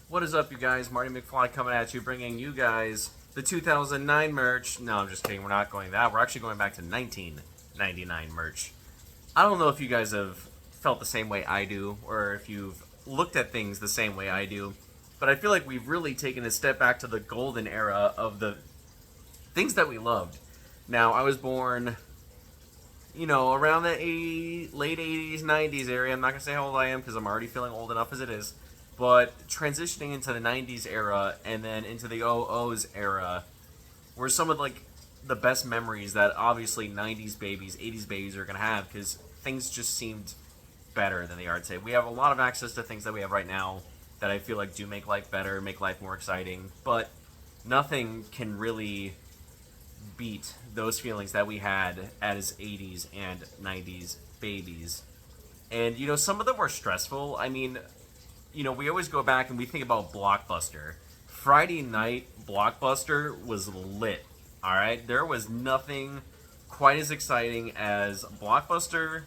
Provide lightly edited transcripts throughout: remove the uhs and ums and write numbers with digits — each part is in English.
What is up, you guys? Marty McFly coming at you, bringing you guys the 2009 merch. No, I'm just kidding. We're not going that. We're actually going back to 1999 merch. I don't know if you guys have felt the same way I do, or if you've looked at things the same way I do, but I feel like we've really taken a step back to the golden era of the things that we loved. Now, I was born, around the late 80s, 90s area. I'm not going to say how old I am because I'm already feeling old enough as it is. But transitioning into the 90s era and then into the 00s era were some of the best memories that obviously 90s babies, 80s babies are going to have because things just seemed better than they are today. We have a lot of access to things that we have right now that I feel like do make life better, make life more exciting, but nothing can really beat those feelings that we had as 80s and 90s babies. And some of them were stressful. I mean, we always go back and we think about Blockbuster. Friday night Blockbuster was lit. All right, there was nothing quite as exciting as Blockbuster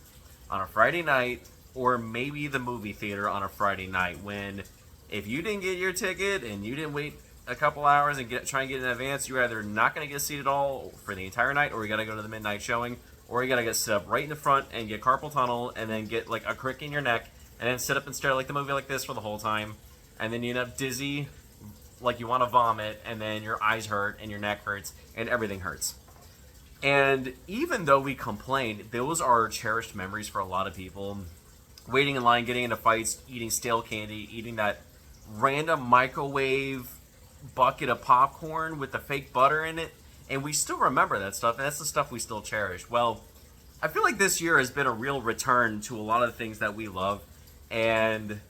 on a Friday night, or maybe the movie theater on a Friday night. When if you didn't get your ticket and you didn't wait a couple hours and try and get in advance, you're either not going to get a seat at all for the entire night, or you got to go to the midnight showing, or you got to get set up right in the front and get carpal tunnel and then get like a crick in your neck and then sit up and stare like the movie like this for the whole time, and then you end up dizzy, like you want to vomit, and then your eyes hurt and your neck hurts and everything hurts. And even though we complain, those are cherished memories for a lot of people. Waiting in line, getting into fights, eating stale candy, eating that random microwave bucket of popcorn with the fake butter in it, and we still remember that stuff, and that's the stuff we still cherish. Well, I feel like this year has been a real return to a lot of the things that we love. And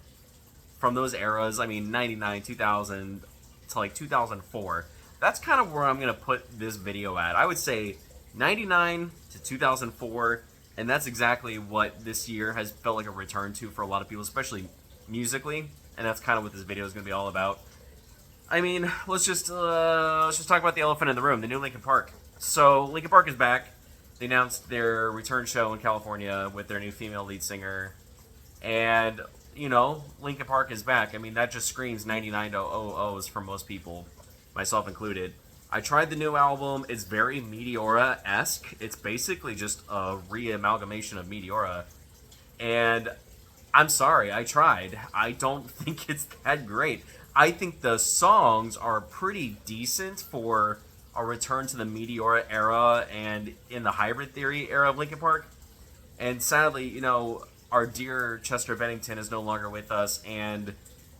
from those eras, I mean, 99, 2000 to like 2004, that's kind of where I'm going to put this video at. I would say 99 to 2004, and that's exactly what this year has felt like a return to for a lot of people, especially musically, and that's kind of what this video is going to be all about. I mean, let's just talk about the elephant in the room, the new Linkin Park. So, Linkin Park is back. They announced their return show in California with their new female lead singer. And, Linkin Park is back. I mean, that just screams 99 to 00s for most people, myself included. I tried the new album. It's very Meteora-esque. It's basically just a re-amalgamation of Meteora. And I'm sorry, I tried. I don't think it's that great. I think the songs are pretty decent for a return to the Meteora era and in the Hybrid Theory era of Linkin Park. And sadly, our dear Chester Bennington is no longer with us, and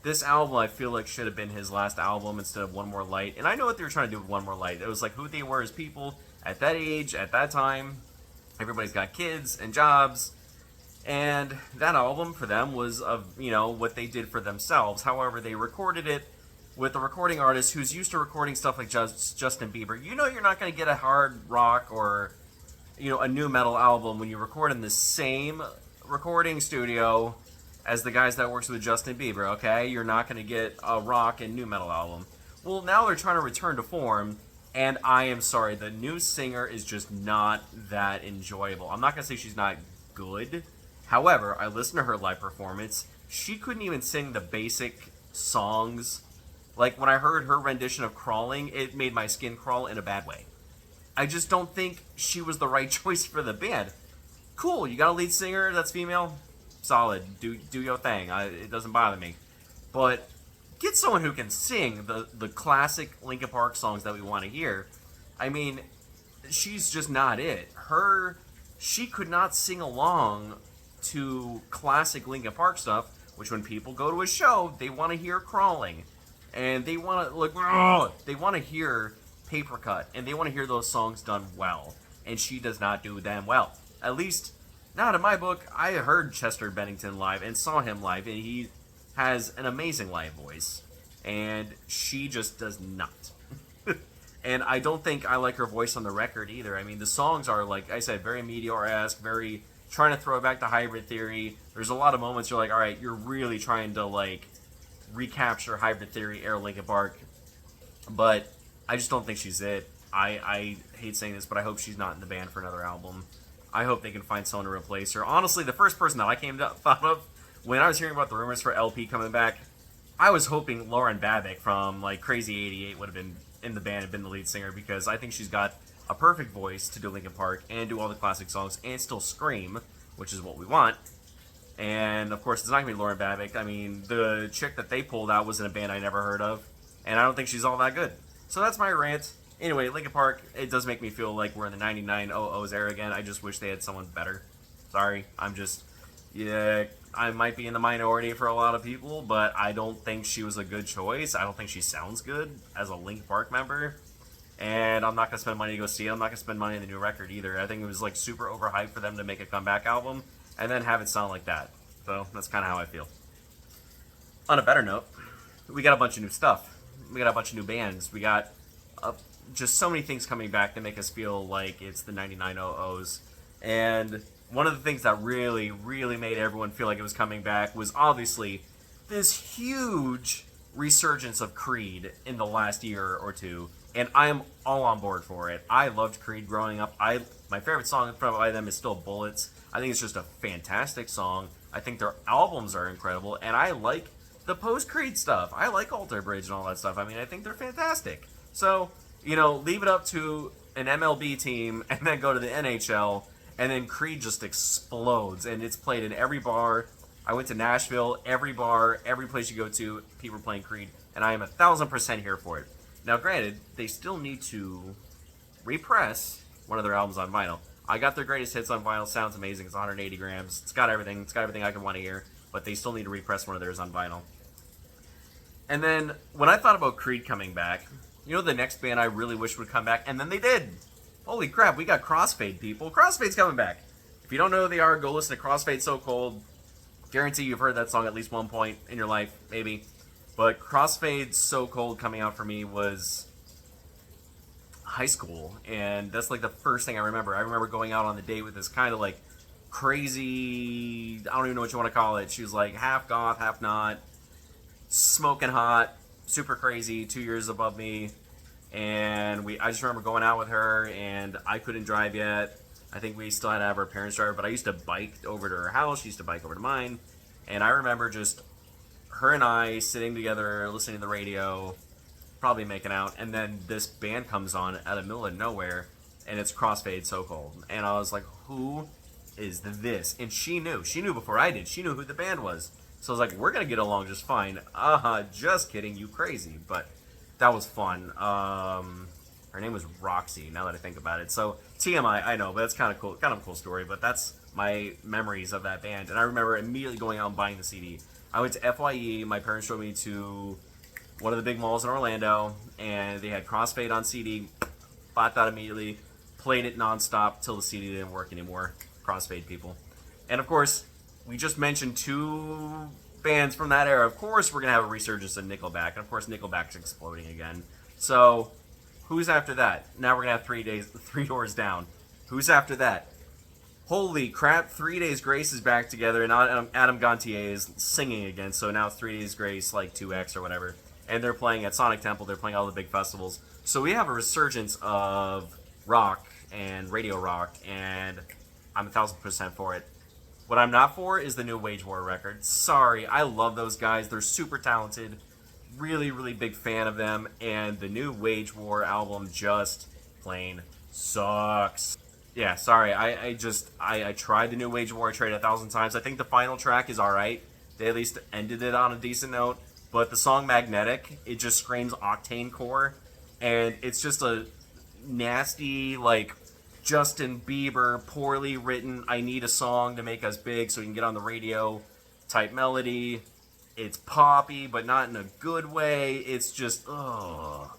this album I feel like should have been his last album instead of One More Light. And I know what they were trying to do with One More Light. It was like who they were as people at that age, at that time. Everybody's got kids and jobs. And that album for them was of, what they did for themselves. However, they recorded it with a recording artist who's used to recording stuff like Justin Bieber. You're not going to get a hard rock or, a new metal album when you record in the same recording studio as the guys that works with Justin Bieber, okay? You're not going to get a rock and new metal album. Well, now they're trying to return to form, and I am sorry, the new singer is just not that enjoyable. I'm not going to say she's not good. However, I listened to her live performance. She couldn't even sing the basic songs. Like, when I heard her rendition of Crawling, it made my skin crawl in a bad way. I just don't think she was the right choice for the band. Cool, you got a lead singer that's female? Solid. Do your thing. It doesn't bother me. But get someone who can sing the classic Linkin Park songs that we want to hear. I mean, she's just not it. She could not sing along to classic Linkin Park stuff, which when people go to a show, they want to hear Crawling. And they want to they want to hear Paper Cut, and they want to hear those songs done well. And she does not do them well. At least, not in my book. I heard Chester Bennington live and saw him live, and he has an amazing live voice. And she just does not. And I don't think I like her voice on the record either. I mean, the songs are, like I said, very Meteor-esque, very trying to throw it back to Hybrid Theory. There's a lot of moments you're like, all right, you're really trying to, recapture Hybrid Theory era Linkin Park. But I just don't think she's it. I hate saying this, but I hope she's not in the band for another album. I hope they can find someone to replace her. Honestly, the first person that I thought of when I was hearing about the rumors for LP coming back, I was hoping Lauren Babick from like Crazy 88 would have been in the band and been the lead singer, because I think she's got a perfect voice to do Linkin Park and do all the classic songs and still scream, which is what we want. And of course, it's not gonna be Lauren Babick. I mean, the chick that they pulled out was in a band I never heard of, and I don't think she's all that good. So that's my rant. Anyway, Linkin Park, it does make me feel like we're in the 9900s era again. I just wish they had someone better. Sorry, yeah, I might be in the minority for a lot of people, but I don't think she was a good choice. I don't think she sounds good as a Linkin Park member. And I'm not going to spend money to go see it. I'm not going to spend money on the new record either. I think it was like super overhyped for them to make a comeback album and then have it sound like that. So that's kind of how I feel. On a better note, we got a bunch of new stuff. We got a bunch of new bands. We got just so many things coming back that make us feel like it's the 9900s. And one of the things that really, really made everyone feel like it was coming back was obviously this huge resurgence of Creed in the last year or two. And I am all on board for it. I loved Creed growing up. My favorite song by them is still Bullets. I think it's just a fantastic song. I think their albums are incredible. And I like the post-Creed stuff. I like Alter Bridge and all that stuff. I mean, I think they're fantastic. So, leave it up to an MLB team and then go to the NHL, and then Creed just explodes. And it's played in every bar. I went to Nashville, every bar, every place you go to, people are playing Creed. And I am 1,000% here for it. Now, granted, they still need to repress one of their albums on vinyl. I got their greatest hits on vinyl. Sounds amazing. It's 180 grams. It's got everything. It's got everything I could want to hear. But they still need to repress one of theirs on vinyl. And then, when I thought about Creed coming back, the next band I really wish would come back, and then they did. Holy crap, we got Crossfade, people. Crossfade's coming back. If you don't know who they are, go listen to Crossfade So Cold. Guarantee you've heard that song at least one point in your life, maybe. But Crossfade So Cold coming out for me was high school, and that's like the first thing I remember. I remember going out on the date with this kind of like crazy, I don't even know what you want to call it. She was like half goth, half not, smoking hot, super crazy, 2 years above me. And I just remember going out with her, and I couldn't drive yet. I think we still had to have our parents drive, but I used to bike over to her house. She used to bike over to mine. And I remember just her and I sitting together, listening to the radio, probably making out, and then this band comes on out of the middle of nowhere, and it's Crossfade So Cold. And I was like, who is this? And she knew before I did. She knew who the band was. So I was like, we're going to get along just fine. Just kidding, you crazy. But that was fun. Her name was Roxy, now that I think about it. So TMI, I know, but that's kind of a cool story. But that's my memories of that band. And I remember immediately going out and buying the CD. I went to FYE. My parents showed me to one of the big malls in Orlando, and they had Crossfade on CD. Bought that immediately. Played it nonstop till the CD didn't work anymore. Crossfade, people. And of course, we just mentioned two bands from that era. Of course, we're going to have a resurgence of Nickelback. And of course, Nickelback's exploding again. So, who's after that? Now we're going to have Three Doors Down. Who's after that? Holy crap, 3 Days Grace is back together, and Adam Gontier is singing again, so now it's 3 Days Grace, like 2X or whatever. And they're playing at Sonic Temple, they're playing all the big festivals. So we have a resurgence of rock and radio rock, and I'm 1,000% for it. What I'm not for is the new Wage War record. Sorry, I love those guys, they're super talented, really, really big fan of them, and the new Wage War album just plain sucks. Yeah, sorry, I tried the new Wage War, I tried it 1,000 times. I think the final track is alright. They at least ended it on a decent note. But the song Magnetic, it just screams Octane Core. And it's just a nasty, like, Justin Bieber, poorly written, I need a song to make us big so we can get on the radio type melody. It's poppy, but not in a good way. It's just, ugh.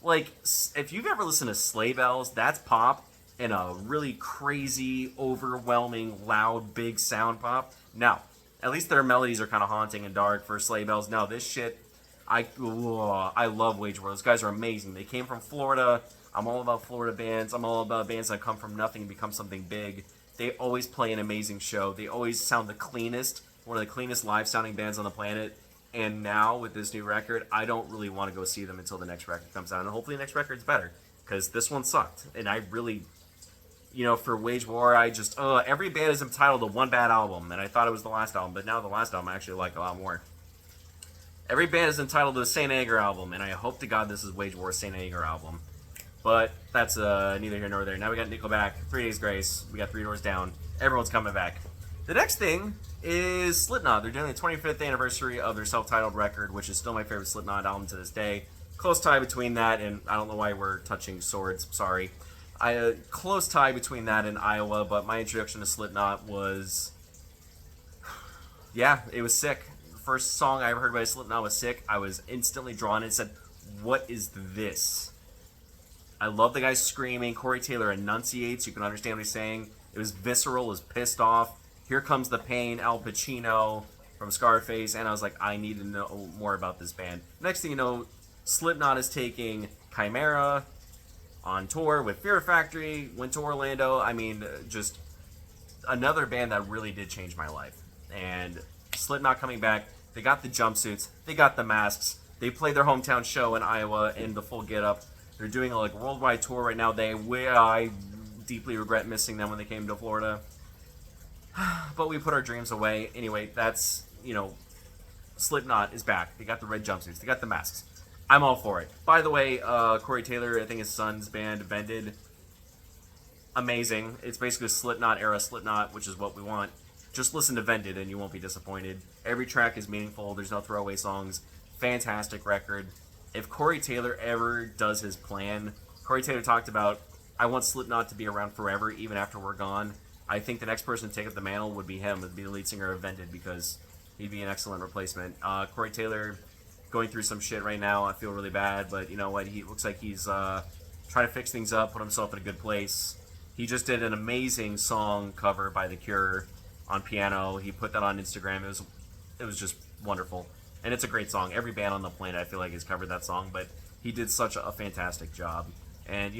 Like, if you've ever listened to Sleigh Bells, that's pop. In a really crazy, overwhelming, loud, big sound pop. Now, at least their melodies are kind of haunting and dark for Sleigh Bells. No, this shit, I love Wage War. Those guys are amazing. They came from Florida. I'm all about Florida bands. I'm all about bands that come from nothing and become something big. They always play an amazing show. They always sound the cleanest, one of the cleanest live-sounding bands on the planet. And now, with this new record, I don't really want to go see them until the next record comes out. And hopefully the next record's better, because this one sucked. And I really... for Wage War, every band is entitled to one bad album, and I thought it was the last album, but now the last album I actually like a lot more. Every band is entitled to a Saint Anger album, and I hope to God this is Wage War's Saint Anger album. But that's neither here nor there. Now we got Nickelback, 3 Days Grace, we got Three Doors Down. Everyone's coming back. The next thing is Slipknot. They're doing the 25th anniversary of their self-titled record, which is still my favorite Slipknot album to this day. Close tie between that and I don't know why we're touching swords. Sorry. Close tie between that and Iowa, but my introduction to Slipknot was, yeah, it was sick. The first song I ever heard by Slipknot was Sick. I was instantly drawn and said, "What is this?" I love the guy screaming. Corey Taylor enunciates. You can understand what he's saying. It was visceral. It was pissed off. Here Comes the Pain, Al Pacino from Scarface. And I was like, I need to know more about this band. Next thing you know, Slipknot is taking Chimera on tour with Fear Factory, went to Orlando. I mean, just another band that really did change my life. And Slipknot coming back. They got the jumpsuits. They got the masks. They played their hometown show in Iowa in the full get-up. They're doing a worldwide tour right now. I deeply regret missing them when they came to Florida. But we put our dreams away. Anyway, that's, Slipknot is back. They got the red jumpsuits. They got the masks. I'm all for it. By the way, Corey Taylor, I think his son's band, Vended, amazing. It's basically Slipknot era Slipknot, which is what we want. Just listen to Vended and you won't be disappointed. Every track is meaningful. There's no throwaway songs. Fantastic record. If Corey Taylor ever does his plan, Corey Taylor talked about, I want Slipknot to be around forever, even after we're gone. I think the next person to take up the mantle would be him, would be the lead singer of Vended, because he'd be an excellent replacement. Corey Taylor going through some shit right now. I feel really bad, but you know what? He looks like he's trying to fix things up, put himself in a good place. He just did an amazing song cover by The Cure on piano. He put that on Instagram. It was just wonderful. And it's a great song. Every band on the planet, I feel like, has covered that song, but he did such a fantastic job. And,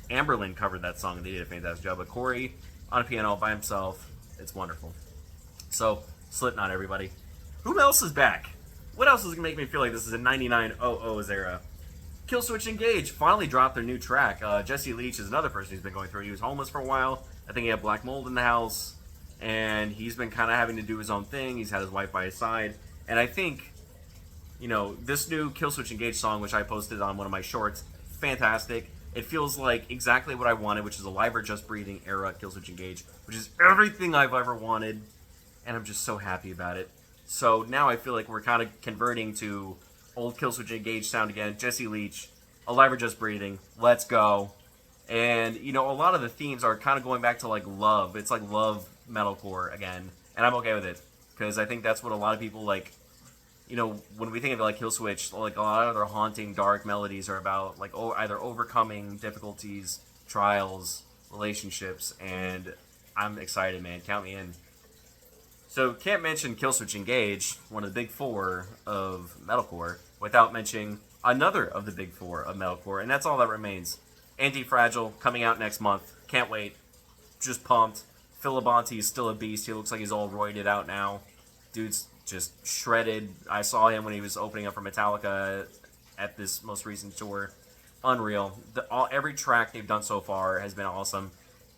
Amberlin covered that song, and they did a fantastic job. But Corey, on a piano, by himself, it's wonderful. So, Slipknot, everybody. Who else is back? What else is going to make me feel like this is a 99-00's era? Killswitch Engage finally dropped their new track. Jesse Leach is another person who's been going through it. He was homeless for a while. I think he had black mold in the house. And he's been kind of having to do his own thing. He's had his wife by his side. And I think, this new Killswitch Engage song, which I posted on one of my shorts, fantastic. It feels like exactly what I wanted, which is a Live or Just Breathing era Killswitch Engage, which is everything I've ever wanted. And I'm just so happy about it. So now I feel like we're kind of converting to old Killswitch Engage sound again. Jesse Leach, Alive or Just Breathing, let's go. And, a lot of the themes are kind of going back to, love. It's like love metalcore again. And I'm okay with it. Because I think that's what a lot of people, when we think of Killswitch, a lot of their haunting, dark melodies are about, either overcoming difficulties, trials, relationships. And I'm excited, man. Count me in. So, can't mention Killswitch Engage, one of the big four of metalcore, without mentioning another of the big four of metalcore, and that's All That Remains. Anti-Fragile, coming out next month. Can't wait. Just pumped. Phil Labonte is still a beast. He looks like he's all roided out now. Dude's just shredded. I saw him when he was opening up for Metallica at this most recent tour. Unreal. Every track they've done so far has been awesome.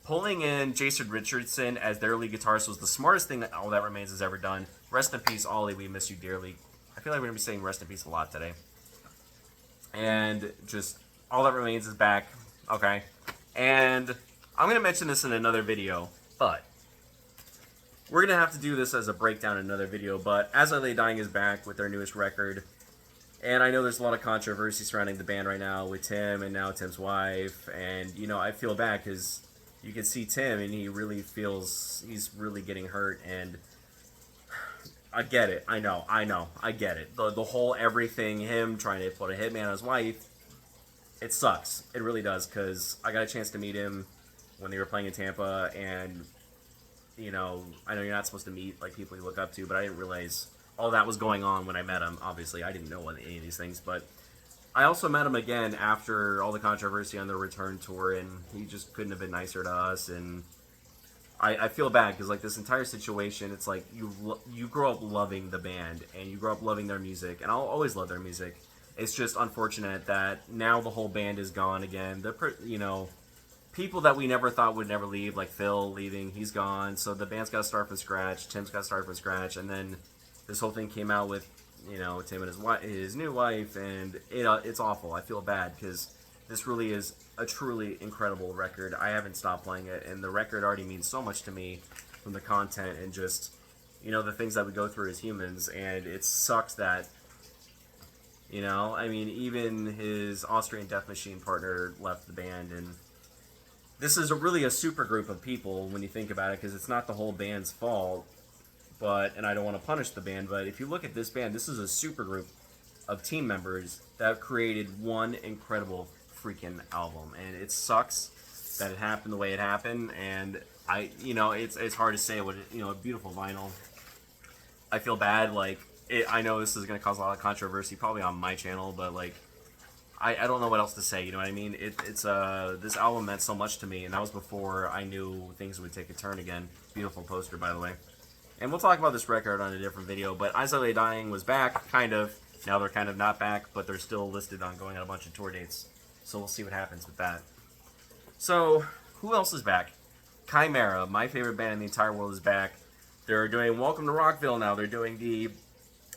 Pulling in Jason Richardson as their lead guitarist was the smartest thing that All That Remains has ever done. Rest in peace, Ollie. We miss you dearly. I feel like we're going to be saying rest in peace a lot today. And just All That Remains is back. Okay. And I'm going to mention this in another video, but we're going to have to do this as a breakdown in another video. But As I Lay Dying is back with their newest record. And I know there's a lot of controversy surrounding the band right now with Tim and now Tim's wife. And, I feel bad because you can see Tim and he really feels he's really getting hurt. And I get it. I know. I get it. The whole everything, him trying to put a hitman on his wife, it sucks. It really does, because I got a chance to meet him when they were playing in Tampa, and, I know you're not supposed to meet, people you look up to, but I didn't realize all that was going on when I met him. Obviously, I didn't know any of these things, but I also met him again after all the controversy on their return tour, and he just couldn't have been nicer to us, and I feel bad, because, this entire situation, it's like, you grow up loving the band, and you grow up loving their music, and I'll always love their music. It's just unfortunate that now the whole band is gone again. People that we never thought would never leave, like Phil leaving, he's gone. So the band's got to start from scratch. Tim's got to start from scratch. And then this whole thing came out with, to him and his new wife, and it's awful. I feel bad because this really is a truly incredible record. I haven't stopped playing it, and the record already means so much to me from the content and just the things that we go through as humans. And it sucks that even his Austrian Death Machine partner left the band, and this is really a super group of people when you think about it, because it's not the whole band's fault. And I don't want to punish the band, but if you look at this band, this is a super group of team members that have created one incredible freaking album, and it sucks that it happened the way it happened. And it's hard to say what a beautiful vinyl. I feel bad, I know this is going to cause a lot of controversy, probably on my channel, but I don't know what else to say. You know what I mean? It's this album meant so much to me, and that was before I knew things would take a turn again. Beautiful poster, by the way. And we'll talk about this record on a different video, but As I Lay Dying was back, kind of. Now they're kind of not back, but they're still listed on going on a bunch of tour dates. So we'll see what happens with that. So, who else is back? Chimaira, my favorite band in the entire world, is back. They're doing Welcome to Rockville now. They're doing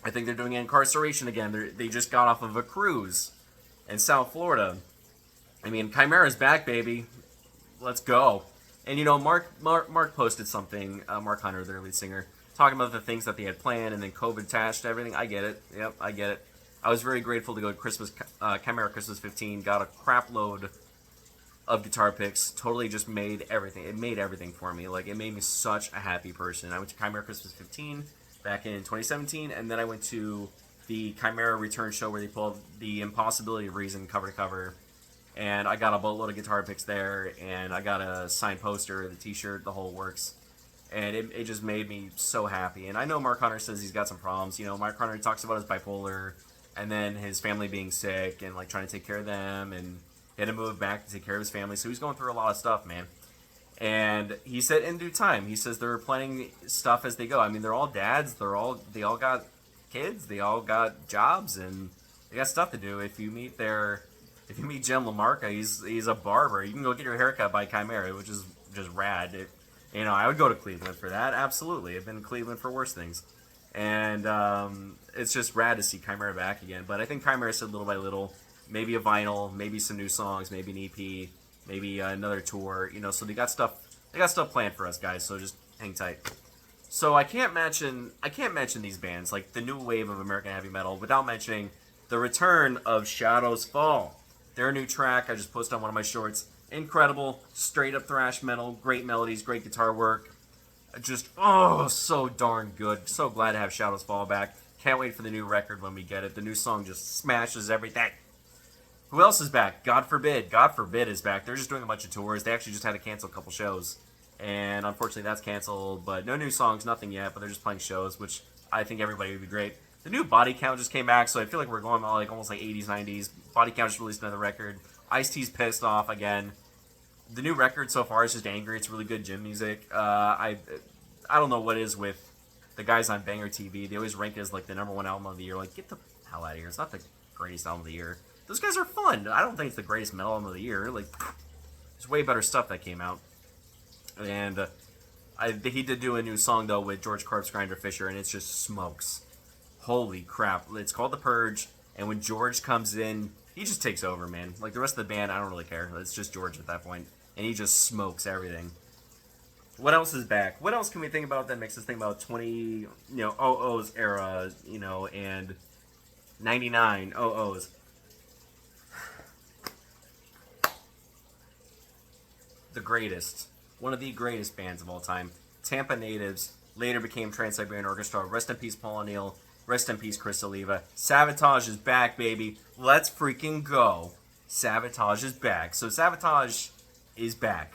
I think they're doing Incarceration again. They just got off of a cruise in South Florida. Chimaira's back, baby. Let's go. And Mark posted something, Mark Hunter, their lead singer, talking about the things that they had planned, and then COVID attached to everything. I get it. Yep, I get it. I was very grateful to go to Chimaira Christmas 15. Got a crap load of guitar picks. Totally just made everything. It made everything for me. It made me such a happy person. I went to Chimaira Christmas 15 back in 2017, and then I went to the Chimaira return show where they pulled the Impossibility of Reason cover to cover. And I got a boatload of guitar picks there, and I got a signed poster, the t-shirt, the whole works. And it just made me so happy. And I know Mark Hunter says he's got some problems. Mark Hunter talks about his bipolar, and then his family being sick, and trying to take care of them, and he had to move back to take care of his family. So he's going through a lot of stuff, man. And he said in due time, he says they're planning stuff as they go. They're all dads. They all got kids. They all got jobs, and they got stuff to do. If you meet Jim LaMarca, he's a barber. You can go get your haircut by Chimaira, which is just rad. I would go to Cleveland for that. Absolutely. I've been to Cleveland for worse things. And it's just rad to see Chimaira back again. But I think Chimaira said little by little, maybe a vinyl, maybe some new songs, maybe an EP, maybe another tour. So they got stuff planned for us, guys. So just hang tight. So I can't mention these bands, like the new wave of American heavy metal, without mentioning the return of Shadows Fall. Their new track, I just posted on one of my shorts. Incredible, straight up thrash metal, great melodies, great guitar work. Just, so darn good. So glad to have Shadows Fall back. Can't wait for the new record when we get it. The new song just smashes everything. Who else is back? God Forbid. God Forbid is back. They're just doing a bunch of tours. They actually just had to cancel a couple shows. And unfortunately that's canceled. But no new songs, nothing yet. But they're just playing shows, which I think everybody would be great. The new Body Count just came back, so I feel like we're going almost 80s, 90s. Body Count just released another record. Ice-T's pissed off again. The new record so far is just angry. It's really good gym music. I don't know what it is with the guys on Banger TV. They always rank it as the #1 album of the year. Get the hell out of here. It's not the greatest album of the year. Those guys are fun. I don't think it's the greatest metal album of the year. There's way better stuff that came out. And he did do a new song, though, with George Corpse Grinder Fisher, and it's just smokes. Holy crap. It's called The Purge, and when George comes in, he just takes over, man. The rest of the band, I don't really care. It's just George at that point, and he just smokes everything. What else is back? What else can we think about that makes us think about 00's era, and 99 00's? The greatest. One of the greatest bands of all time. Tampa natives, later became Trans-Siberian Orchestra. Rest in peace, Paul O'Neill. Rest in peace, Chris Oliva. Savatage is back, baby. Let's freaking go. Savatage is back. So Savatage is back.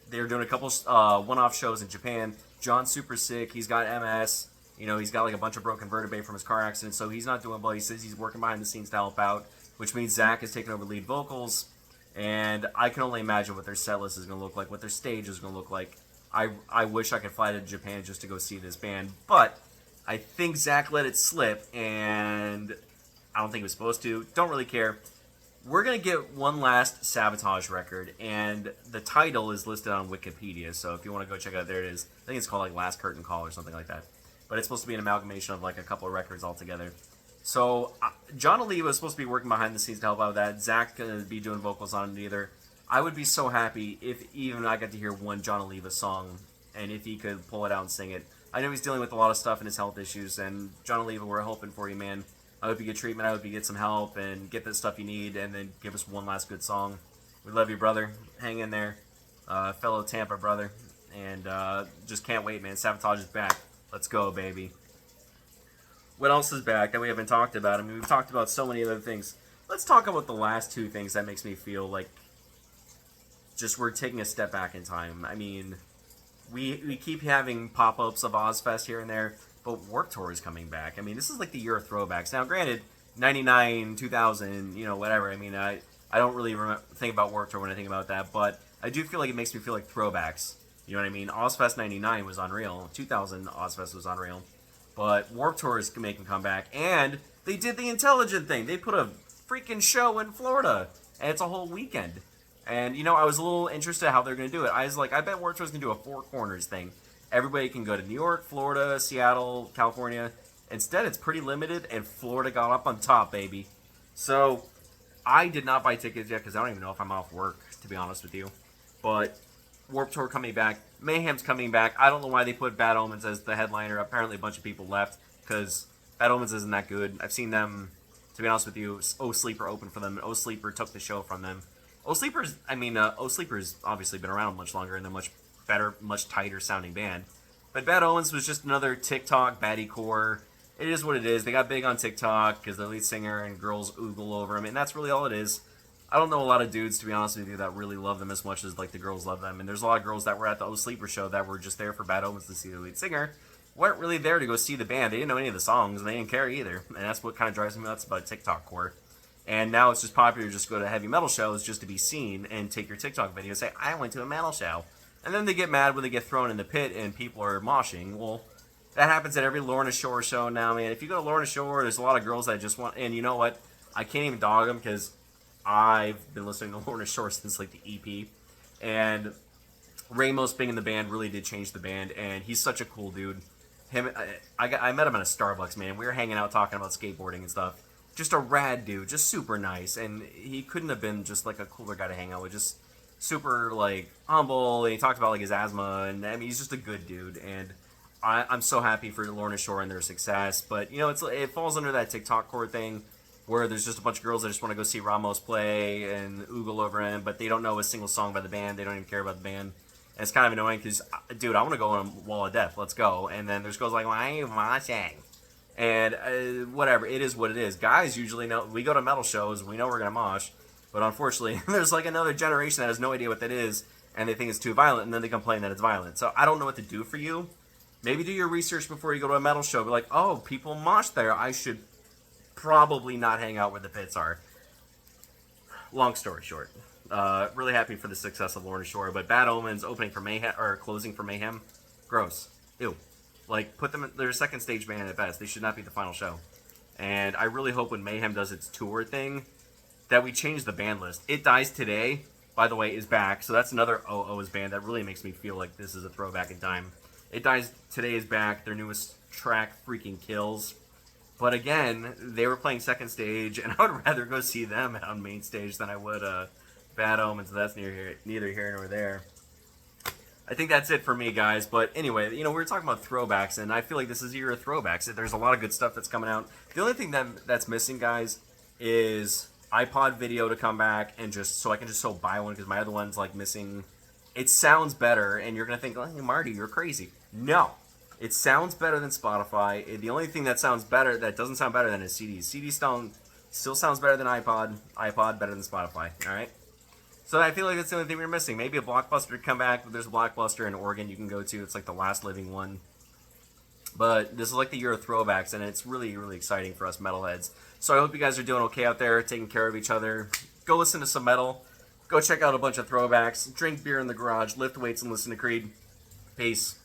They're doing a couple one-off shows in Japan. John's super sick. He's got MS. He's got a bunch of broken vertebrae from his car accident, so he's not doing well. He says he's working behind the scenes to help out, which means Zach is taking over lead vocals. And I can only imagine what their set list is going to look like, what their stage is going to look like. I wish I could fly to Japan just to go see this band, but I think Zach let it slip, and I don't think he was supposed to. Don't really care. We're going to get one last Savatage record, and the title is listed on Wikipedia, so if you want to go check it out, there it is. I think it's called Last Curtain Call or something like that. But it's supposed to be an amalgamation of a couple of records all together. So John Oliva was supposed to be working behind the scenes to help out with that. Zach gonna be doing vocals on it either. I would be so happy if even I got to hear one John Oliva song, and if he could pull it out and sing it. I know he's dealing with a lot of stuff in his health issues, and John Oliva, we're hoping for you, man. I hope you get treatment. I hope you get some help and get the stuff you need, and then give us one last good song. We love you, brother. Hang in there, fellow Tampa brother, and just can't wait, man. Savatage is back. Let's go, baby. What else is back that we haven't talked about? I mean, we've talked about so many other things. Let's talk about the last two things that makes me feel like just we're taking a step back in time. I mean, we keep having pop-ups of Ozfest here and there, but Warped Tour is coming back. I mean, this is like the year of throwbacks. Now, granted, 99, 2000, whatever. I mean, I don't really think about Warped Tour when I think about that, but I do feel like it makes me feel like throwbacks. You know what I mean? Ozfest 99 was unreal. 2000 Ozfest was unreal. But Warped Tour is making a comeback, and they did the intelligent thing. They put a freaking show in Florida, and it's a whole weekend. And, I was a little interested in how they're going to do it. I was like, I bet Warped Tour is going to do a Four Corners thing. Everybody can go to New York, Florida, Seattle, California. Instead, it's pretty limited, and Florida got up on top, baby. So, I did not buy tickets yet, because I don't even know if I'm off work, to be honest with you. But Warped Tour coming back. Mayhem's coming back. I don't know why they put Bad Omens as the headliner. Apparently a bunch of people left because Bad Omens isn't that good. I've seen them, to be honest with you, O Sleeper opened for them. O Sleeper took the show from them. O Sleeper's obviously been around much longer and they're much better, much tighter sounding band. But Bad Omens was just another TikTok baddie core. It is what it is. They got big on TikTok because the lead singer and girls oogle over them, and that's really all it is. I don't know a lot of dudes, to be honest with you, that really love them as much as like the girls love them. And there's a lot of girls that were at the O Sleeper show that were just there for Bad Omens to see the lead singer. Weren't really there to go see the band. They didn't know any of the songs, and they didn't care either. And that's what kind of drives me nuts about TikTok core. And now it's just popular to just go to heavy metal shows just to be seen and take your TikTok video and say, I went to a metal show. And then they get mad when they get thrown in the pit and people are moshing. Well, that happens at every Lorna Shore show now, man. If you go to Lorna Shore, there's a lot of girls that just want... And you know what? I can't even dog them because I've been listening to Lorna Shore since like the EP, and Ramos being in the band really did change the band, and he's such a cool dude. I met him at a Starbucks, man. We were hanging out talking about skateboarding and stuff. Just a rad dude, just super nice, and he couldn't have been just like a cooler guy to hang out with. Just super like humble, and he talked about like his asthma, and I mean he's just a good dude, and I'm so happy for Lorna Shore and their success. But it falls under that TikTok core thing, where there's just a bunch of girls that just want to go see Ramos play and oogle over him, but they don't know a single song by the band. They don't even care about the band. And it's kind of annoying because, dude, I want to go on Wall of Death. Let's go. And then there's girls like, why are you watching? And whatever. It is what it is. Guys usually know. We go to metal shows. We know we're going to mosh. But unfortunately, there's like another generation that has no idea what that is, and they think it's too violent, and then they complain that it's violent. So I don't know what to do for you. Maybe do your research before you go to a metal show. Be like, oh, people mosh there. I should probably not hang out where the pits are. Long story short, really happy for the success of Lorna Shore, but Bad Omens opening for Mayhem or closing for Mayhem, gross, ew. Like put them in their second stage band at best. They should not be the final show. And I really hope when Mayhem does its tour thing that we change the band list. It Dies Today, by the way, is back, so that's another OO's band that really makes me feel like this is a throwback in time. It Dies Today is back. Their newest track freaking kills. But again, they were playing second stage, and I would rather go see them on main stage than I would Bad Omens. So that's neither here nor there. I think that's it for me, guys. But anyway, we were talking about throwbacks, and I feel like this is a year of throwbacks. There's a lot of good stuff that's coming out. The only thing that's missing, guys, is iPod video to come back, and just so I can just buy one because my other one's like missing. It sounds better, and you're gonna think, oh, Marty, you're crazy. No. It sounds better than Spotify. The only thing that sounds better, that doesn't sound better than is CDs. CDs still sounds better than iPod. iPod better than Spotify. All right. So I feel like that's the only thing we're missing. Maybe a Blockbuster to come back. There's a Blockbuster in Oregon you can go to. It's like the last living one. But this is like the year of throwbacks, and it's really, really exciting for us metalheads. So I hope you guys are doing okay out there, taking care of each other. Go listen to some metal. Go check out a bunch of throwbacks. Drink beer in the garage. Lift weights and listen to Creed. Peace.